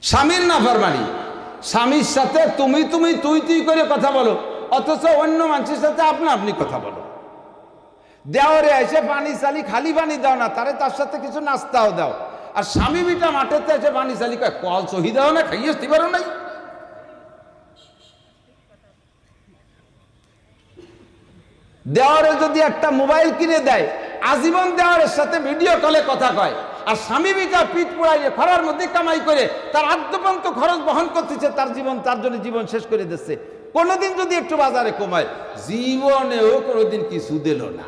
স্বামীর নাফরমানি, স্বামীর সাথে তুমি তুমি তুই তুই করে কথা বলো, অথচ অন্য মানুষের সাথে আপনা আপনি কথা বলো। দেওয়ারে এসে পানি চালি, খালি পানি দাও না, তার সাথে কিছু নাস্তাও দাও। আর স্বামী বিটা মাঠেতে এসে পানি চালি কয় কল সহি দাও না, খাইয়ে আসতে পারো নাই। দেওয়ারে যদি একটা মোবাইল কিনে দেয়, আজীবন দেওয়ারের সাথে ভিডিও কলে কথা কয়, আর স্বামী বিটা পিঠ পোড়াইয়ে খরার মধ্যে কামাই করে তার আদ্যপন্ত খরচ বহন করতেছে, তার জীবন তার জন্য জীবন শেষ করে দিচ্ছে। কোনোদিন যদি একটু বাজারে কমায়, জীবনেও কোনোদিন কিছু দিল না।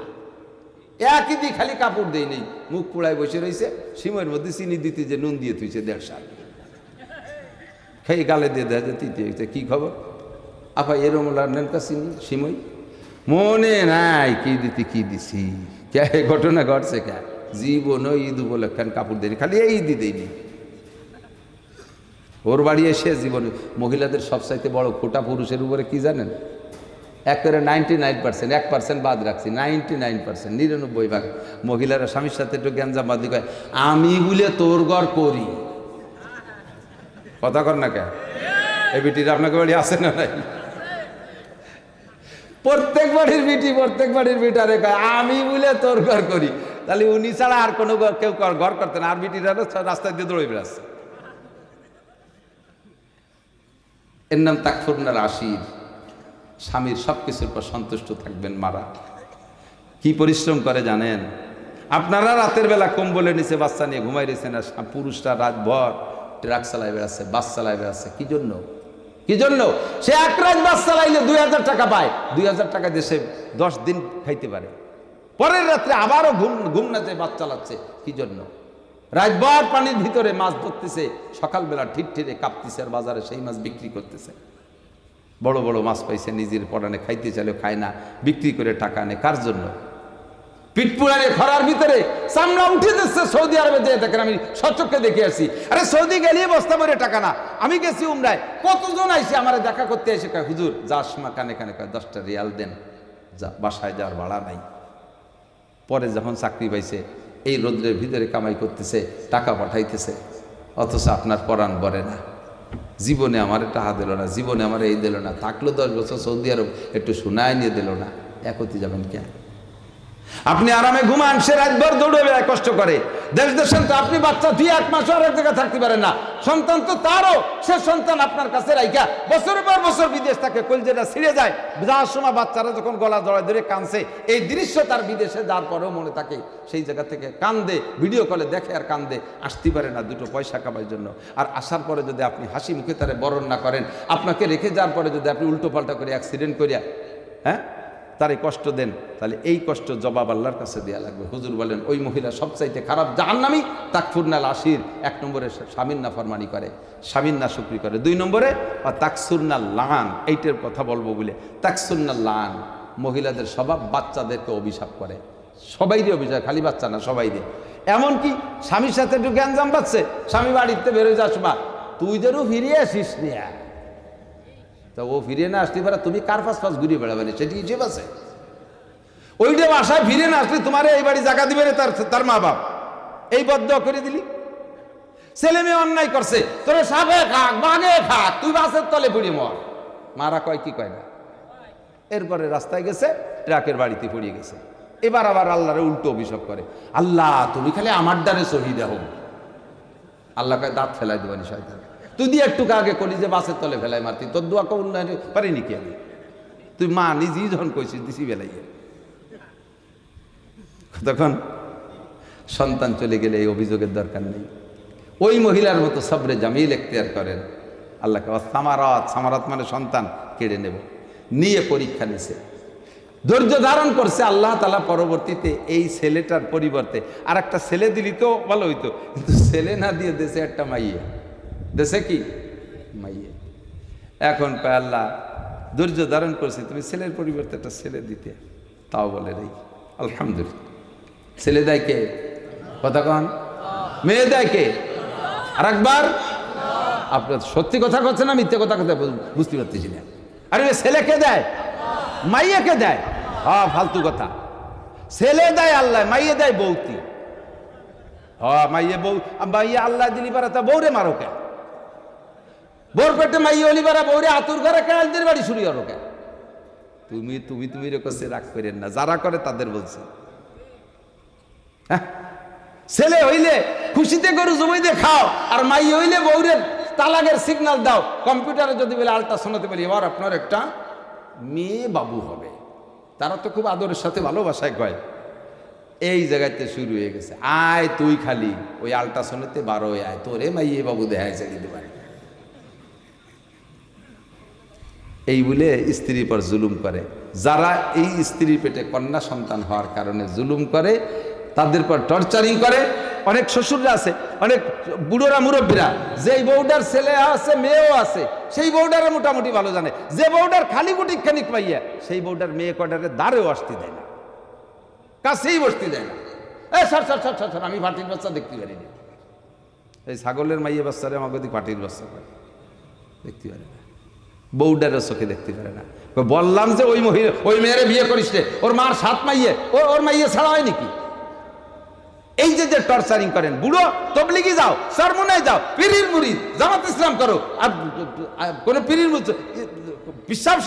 একই দিন খালি কাপড় দেয় নেই, মুখ পোড়ায় বসে রয়েছে, সিমের মধ্যে চিনি দিতে যে নুন দিয়ে তুইছে 1.5 সাল খাই গালে দিয়ে দেয় যে তিতে হয়েছে। কি খবর আপা এরম নেন কা চিনি সিমই মনে নাই কি দিতে কি দিছি, কে ঘটনা ঘটছে কে জীবন ঈদ উপলক্ষে কাপড় দেয়নি, খালি এই ঈদ দেয়নি। ওর বাড়ি এসে জীবনে মহিলাদের সবচাইতে বড় খোটা পুরুষের উপরে কি জানেন? একেবারে 99%, 1% বাদ রাখছি, 99%, 99% মহিলারা স্বামীর সাথে একটু গ্যাঞ্জাম বাদি কয় আমি বলে তোর ঘর করি। কথা কর না কে এই বিটির আপনাকে বাড়ি আসে না নাই? প্রত্যেক বাড়ির বিটারে কয় আমি বলে তোর ঘর করি। তাহলে উনি ছাড়া আর কোনো কেউ ঘর করতে না, আর বিটিরা রাস্তায় দিয়ে দৌড়ে বেড়াচ্ছে। এর নাম তাকফুরনাল আশির। স্বামীর সব কিছুর পর সন্তুষ্ট থাকবেন মারা। কি পরিশ্রম করে জানেন? আপনারা রাতের বেলা কম্বলের নিচে বাচ্চা নিয়ে ঘুমাই রয়েছেন, আর পুরুষরা রাতভর ট্রাক চালায় বেড়াচ্ছে, বাস চালায় বেড়াচ্ছে। কি জন্য? কি জন্য? সে এক রাত বাস চালাইলে 2000 টাকা পায়, 2000 টাকা দেশে 10 দিন খাইতে পারে। পরের রাত্রে আবারও ঘুম না যে বাস চালাচ্ছে। কি জন্য? রাতভর পানির ভিতরে মাছ ধরতেছে, সকালবেলা ঠিকঠিরে কাঁপতেছে, আর বাজারে সেই মাছ বিক্রি করতেছে। বড় বড় মাছ পাইছে, নিজের পরানে খাইতে চাইলেও খায় না, বিক্রি করে টাকা আনে। কার জন্য? পিঠপুরানে খরার ভিতরে চামড়া উঠে যাচ্ছে। সৌদি আরবে যেয়ে দেখেন, আমি সচক্ষে দেখে আসি। আরে সৌদি গেলে বস্তা ভরে টাকা না। আমি গেছি উমরায়, কতজন আইসে আমার দেখা করতে এসে কয় হুজুর যাস মা কানে কানে কয় 10টা রিয়াল দেন, যা বাসায় যাওয়ার ভাড়া নাই। পরে যখন চাকরি পাইছে, এই রোদ্রের ভিতরে কামাই করতেছে, টাকা পাঠাইতেছে, অথচ আপনার পরাণ ভরে না। জীবনে আমার টাকা দিল না, জীবনে আমার এই দিল না, থাকলো 10 বছর সৌদি আরব, একটু শোনায় নিয়ে দিল না। একতি যাবেন কেন? আপনি আরামে ঘুমান, সে রাতভর দৌড়ে বেড়ায়, কষ্ট করে। দেশেন তো আপনি বাচ্চা 2-1 মাস আর এক জায়গায় থাকতে পারেন না। সন্তান তো তারও, সে সন্তান আপনার কাছে রাইখা বছরের পর বছর বিদেশ থাকে, কলজেটা ছিঁড়ে যায়। যাওয়ার সময় বাচ্চারা যখন গলা জড়ায় ধরে কাঁদছে, এই দৃশ্য তার বিদেশে যাওয়ার পরেও মনে থাকে। সেই জায়গা থেকে কান্দে, ভিডিও কলে দেখে আর কান্দে, আসতে পারে না 2 পয়সা কামার জন্য। আর আসার পরে যদি আপনি হাসি মুখে তারে বরণ না করেন, আপনাকে রেখে যাওয়ার পরে যদি আপনি উল্টো পাল্টা করে অ্যাক্সিডেন্ট করিয়া তারে কষ্ট দেন, তাহলে এই কষ্ট জবাব আল্লাহর কাছে দেওয়া লাগবে। হুজুর বলেন ওই মহিলা সবচাইতে খারাপ জাহান্নামী। তাকফুরনাল আশির 1 নম্বরে স্বামীর নাফরমানি করে, স্বামীর নাশুকরি করে। 2 নম্বরে তাকসুরনাল লান, এইটার কথা বলবো বলে। তাকসুরনাল লান, মহিলাদের স্বভাব বাচ্চাদেরকে অভিশাপ করে। সবাই দিয়ে অভিশাপ, খালি বাচ্চা না, সবাই দিয়ে। এমনকি স্বামীর সাথে একটু গ্যাঞ্জাম পাচ্ছে, স্বামী বাড়িতে বেরোয় যাওয়ার সময় তুই যেন ফিরিয়ে আসিস নিয়া, তা ও ফিরে না আসতে পারে, তুমি কার পাশ ঘুরিয়ে বেড়াবে না, সেটি হিসেব আছে। ওইটা বাসায় ফিরে না আসলে তোমার এই বাড়ি জায়গা দিবে না তার মা বাপ, এই বদ্ধ করে দিলি। ছেলে মেয়ে অন্যায় করছে, তোরা সাপে খাক বাঘে খাক, তুই বাসের তলে পড়িয়ে মর। মারা কয় কি কয় না। এরপরে রাস্তায় গেছে, ট্রাকের বাড়িতে পড়িয়ে গেছে। এবার আবার আল্লাহরে উল্টো অভিশাপ করে, আল্লাহ তুমি খালি আমার দ্বারে শহীদ হও। আল্লাহ কয় দাঁত ফেলাই দেবানি শয়তান, তুই দিয়ে একটু আগে করি যে বাসের তলে ফেলাই মারতি, তোর দোয়া কবুল না পারিনি কি আমি? তুই মা নিজেই যখন কইছিস দিছি বেলাইয়ে। তখন সন্তান চলে গেলে এই অভিযোগের দরকার নেই। ওই মহিলার মতো সবরে জামিল এখতিয়ার করেন। আল্লাহকে সামারাত, সামারাত মানে সন্তান কেড়ে নেব, নিয়ে পরীক্ষা নিছে, ধৈর্য ধারণ করছে। আল্লাহ তাআলা পরবর্তীতে এই ছেলেটার পরিবর্তে আর একটা ছেলে দিলি তো ভালো হইতো, কিন্তু ছেলে না দিয়ে দেশে একটা মাইয়া, দেশে কি মাইয়া। এখন পায় আল্লাহ ধৈর্য ধারণ করছে, তুমি ছেলের পরিবর্তে একটা ছেলে দিতে, তাও বলে রে আলহামদুলিল্লাহ। ছেলে দেয় কে? কথা কন। মেয়ে দেয় কে? আর একবার আপনার সত্যি কথা করছে না মিথ্যে কথা কথা বুঝতে পারতেছি না। আরে ছেলেকে দেয়, মাইয়াকে দেয়? হ্যাঁ, ফালতু কথা। ছেলে দেয় আল্লাহ, মাইয়ে দেয় বৌতি। হ্যাঁ, মাইয়ে বউ, মাইয়া আল্লাহ দিলি পারে তা বউরে মারো কে? বোর পেটে মাই অলিবারা বৌরে আতুর ঘরে কালদের বাড়ি শুরু হলো কে তুমি তুমি তুমি রেখে রাগ করেন না, যারা করে তাদের বলছে। হ্যাঁ, ছেলে হইলে খুশিতে গরু জমি দিয়ে খাও, আর মাই হইলে বৌরে তালাকের সিগন্যাল দাও। কম্পিউটারে যদি বলে আলট্রাসাউন্ডে বলি এবার আপনার একটা মেয়ে বাবু হবে, তারা তো খুব আদরের সাথে ভালোবাসায় কয়। এই জায়গাতে শুরু হয়ে গেছে, আয় তুই খালি ওই আলট্রাসাউন্ডেতে 12 আয়, তোরে মাইয়ে বাবু দেখাইছে দিতে পারে। এই বলে স্ত্রীর পর জুলুম করে। যারা এই স্ত্রীর পেটে কন্যা সন্তান হওয়ার কারণে জুলুম করে, তাদের পর টর্চারিং করে। অনেক শ্বশুররা আছে, অনেক বুড়োরা মুরব্বীরা, যেই বউডার ছেলে আছে মেয়েও আছে, সেই বউডারা মোটামুটি ভালো জানে। যে বউডার খালি গুটি খানিক পাইয়া, সেই বউডার মেয়ে কটারে দাঁড়েও আসতে দেয় না, কাছেই বসতে দেয় না। সর সর সর সর, আমি পাটির বাচ্চা দেখতে পারি না। এই ছাগলের মাইয়ে বাচ্চারে আমাকে পাটির বাচ্চা করে দেখতে পারে না, বউডারও চোখে দেখতে পারে না। বললাম যে ওই মহিলা ওই মেয়েরে বিয়ে করিস রে, ওর মার 7 মাইয়ে, ওর মাইয়ে ছাড়া হয় নাকি? এই যে টর্চারিং করেন, বুড়ো তবলিগি যাও, সরমুনায় যাও, পীরির মুরিদ জামাত ইসলাম করো, আর কোন পীরির বিশ্বাস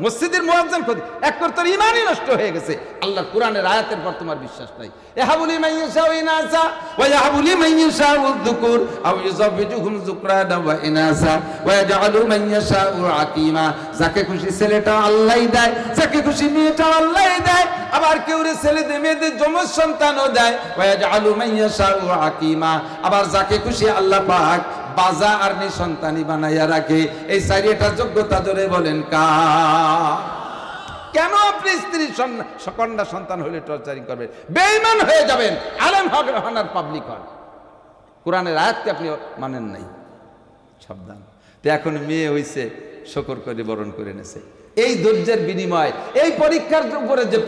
মসজিদের মুয়াজ্জিন করি, এক করে তোর ইমানই নষ্ট হয়ে গেছে। আল্লাহর কোরআনের আয়াতের পর তোমার বিশ্বাস নাই। ইয়াহাবুলি মাইয়াশাউ ইনাসা ওয়া ইয়াহাবুলি মাইয়াশাউ যুকুর আও ইউযাবিজুহুম যুকরানা ওয়া ইনাসা ওয়া ইয়াজআলু মাইয়াশাউ আকীমা। যাকে খুশি ছেলেটা আল্লাহই দেয়, যাকে খুশি মেয়েটা আল্লাহই দেয়। আবার কেউ রে ছেলেদের মেয়েদের যমজ সন্তানও দেয়। ওয়া ইয়াজআলু মাইয়াশাউ আকীমা। আবার যাকে খুশি আল্লাহ পাক বাজা আর নিঃসন্তানি বানাইয়া রাখে। এই চারিটা যোগ্যতা ধরে বলেন কার? কেন আপনি স্ত্রীর কন্যা সন্তান হলে টর্চারিং করবেন? বেঈমান হয়ে যাবেন, আলেম হন আর পাবলিক হন। কোরআনের আয়াতকে আপনি মানেন নাই, সাবধান। তো এখন মেয়ে হইছে, শকর করে বরণ করে নেছে। এই ধৈর্যের বিনিময়, এই পরীক্ষার উপরে যে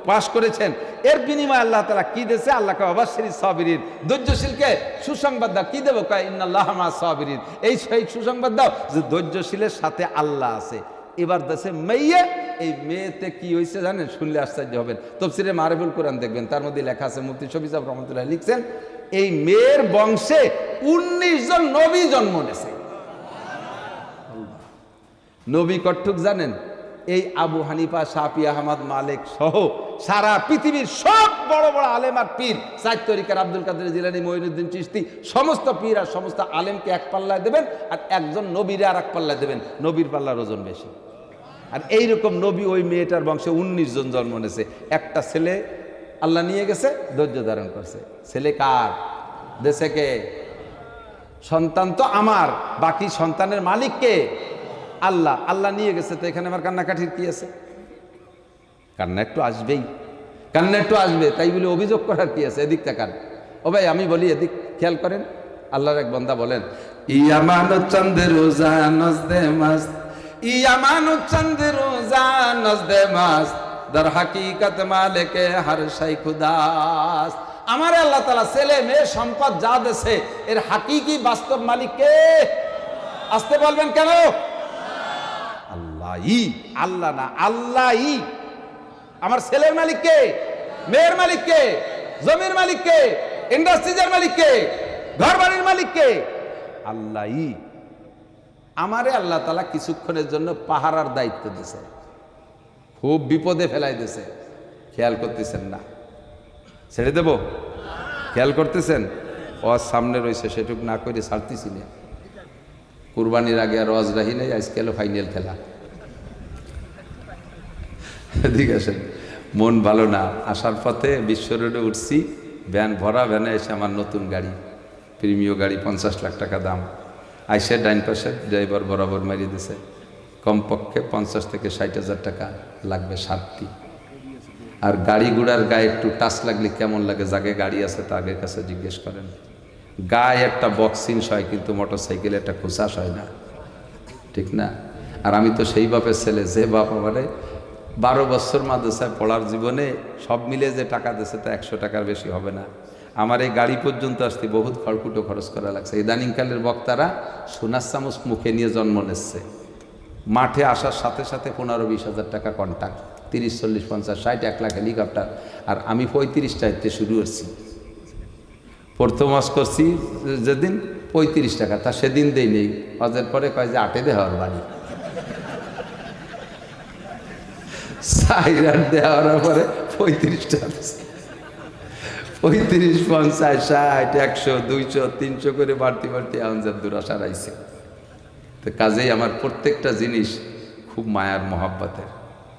পাশ করেছেন, এর বিনিময় আল্লাহ তাআলা কি দিয়েছে? আল্লাহকে অবাশশিরিস সাবিরিন, ধৈর্যশীলকে সুসংবাদ দাও। কি দেবো? কয় ইন্নাল্লাহা মা'আস সাবিরিন। এই সুসংবাদ দাও যে ধৈর্যশীলের সাথে আল্লাহ আছে। এবার দেশে মেয়ে, এই মেয়েতে কি হয়েছে জানেন? শুনলে আশ্চর্য হবেন। তাফসীরে মারিফুল কোরআন দেখবেন, তার মধ্যে লেখা আছে, মুফতি শফি সাহেব রহমাতুল্লাহ লিখছেন, এই মেয়ের বংশে 19 জন নবী জন্ম নেছে। নবী কট্টুক জানেন? এই আবু হানিফা, শাফি, আহমদ, মালিক সহ সারা পৃথিবীর সব বড় বড় আলেম আর পীর, 4 তরিকার আব্দুল কাদের জিলানী, মঈনুদ্দিন চিশতি, সমস্ত পীর আর সমস্ত আলেমকে এক পাল্লায় দেবেন, আর একজন নবীরে আর এক পাল্লায় দেবেন। নবীর পাল্লার ওজন বেশি। আর এইরকম নবী ওই মেয়েটার বংশে 19 জন জন্ম নিয়েছে। একটা ছেলে আল্লাহ নিয়ে গেছে, ধৈর্য ধারণ করছে। ছেলে কার? দেশে কে? সন্তান তো আমার, বাকি সন্তানের মালিক কে? আল্লাহ। আল্লাহ নিয়ে গেছে, তো এখানে আমার কান্নাকাঠির কি আছে? কান্না একটু আসবেই, কান্না একটু আসবে, তাই বলে অভিযোগ করার কি আছে? এদিক তাকান। ও ভাই, আমি বলি এদিক খেয়াল করেন। আল্লাহর এক বান্দা বলেন, ইয়ামানু চন্দ্র রোজা নজদে মাস্ত, ইয়ামানু চন্দ্র রোজা নজদে মাস্ত, দর হাকিকত মালিকে হর শাই খুদাস। আমার আল্লাহ তাআলা ছেলে মেয়ে সম্পদ যা দেশে, এর হাকিকি বাস্তব মালিক কে? আসতে বলবেন কেন? আল্লাহই। আল্লাহ না, আল্লাহই। আমার ছেলের মালিক কে? মেয়ের মালিক কে? জমির মালিক কে? ইন্ডাস্ট্রিজের মালিক কে? ঘর বাড়ির মালিক কে? আল্লাহই। আমারে আল্লাহ তাআলা কিছুক্ষণের জন্য পাহারার দায়িত্ব দিয়েছে, খুব বিপদে ফেলাই দিয়েছে, খেয়াল করতেছেন না। ছেড়ে দেব? খেয়াল করতেছেন? ওয়াজ সামনে রয়েছে, সেটুক না করে ছাড়তেছি না। কুরবানির আগে আর ওয়াজ রাহি নেই, আজকে হলো ফাইনাল খেলা। ঠিক আছে, মন ভালো না। আসার পথে বিশ্ব রোডে উঠছি, ভ্যান ভরা, ভ্যানে এসে আমার নতুন গাড়ি, প্রিমিয় গাড়ি, 50 লাখ টাকা দাম। আইসে ডাইন পাশে ড্রাইভার বরাবর মারিয়ে দিছে, কমপক্ষে 50 থেকে 60,000 টাকা লাগবে 7টি। আর গাড়ি গুড়ার গায়ে একটু টাচ লাগলে কেমন লাগে? যাকে গাড়ি আছে তাদের কাছে জিজ্ঞেস করেন। গায়ে একটা বক্সিং হয়, কিন্তু মোটর সাইকেলে একটা খুশাস হয় না, ঠিক না? আর আমি তো সেই বাপের ছেলে, যে বাপ আমারে 12 বছর মাদ্রাসায় পড়ার জীবনে সব মিলে যে টাকা দিয়েছে তা 100 টাকার বেশি হবে না। আমার এই গাড়ি পর্যন্ত আসতে বহুত খড়কুটো খরচ করা লাগছে। ইদানিংকালের বক্তারা সোনার চামচ মুখে নিয়ে জন্ম নিচ্ছে। মাঠে আসার সাথে সাথে 15-20 হাজার টাকা কন্ট্যাক্ট, 30, 40, 50, 60, 1 লাখ হেলিকপ্টার। আর আমি 35টাতে শুরু করছি। প্রথম ওয়াজ করছি যেদিন 35 টাকা, তা সেদিন দেই নেই। হজের পরে কয় যে 8-এ দেওয়ার বাড়ি, 4 দেওয়ার পরে 35 টাকা, 35, 50, 60, 100, 200, 300 করে বাড়তি বাড়তি এখন যা দুরাশা রাইছে। তো কাজেই আমার প্রত্যেকটা জিনিস খুব মায়ার মহাব্বতের।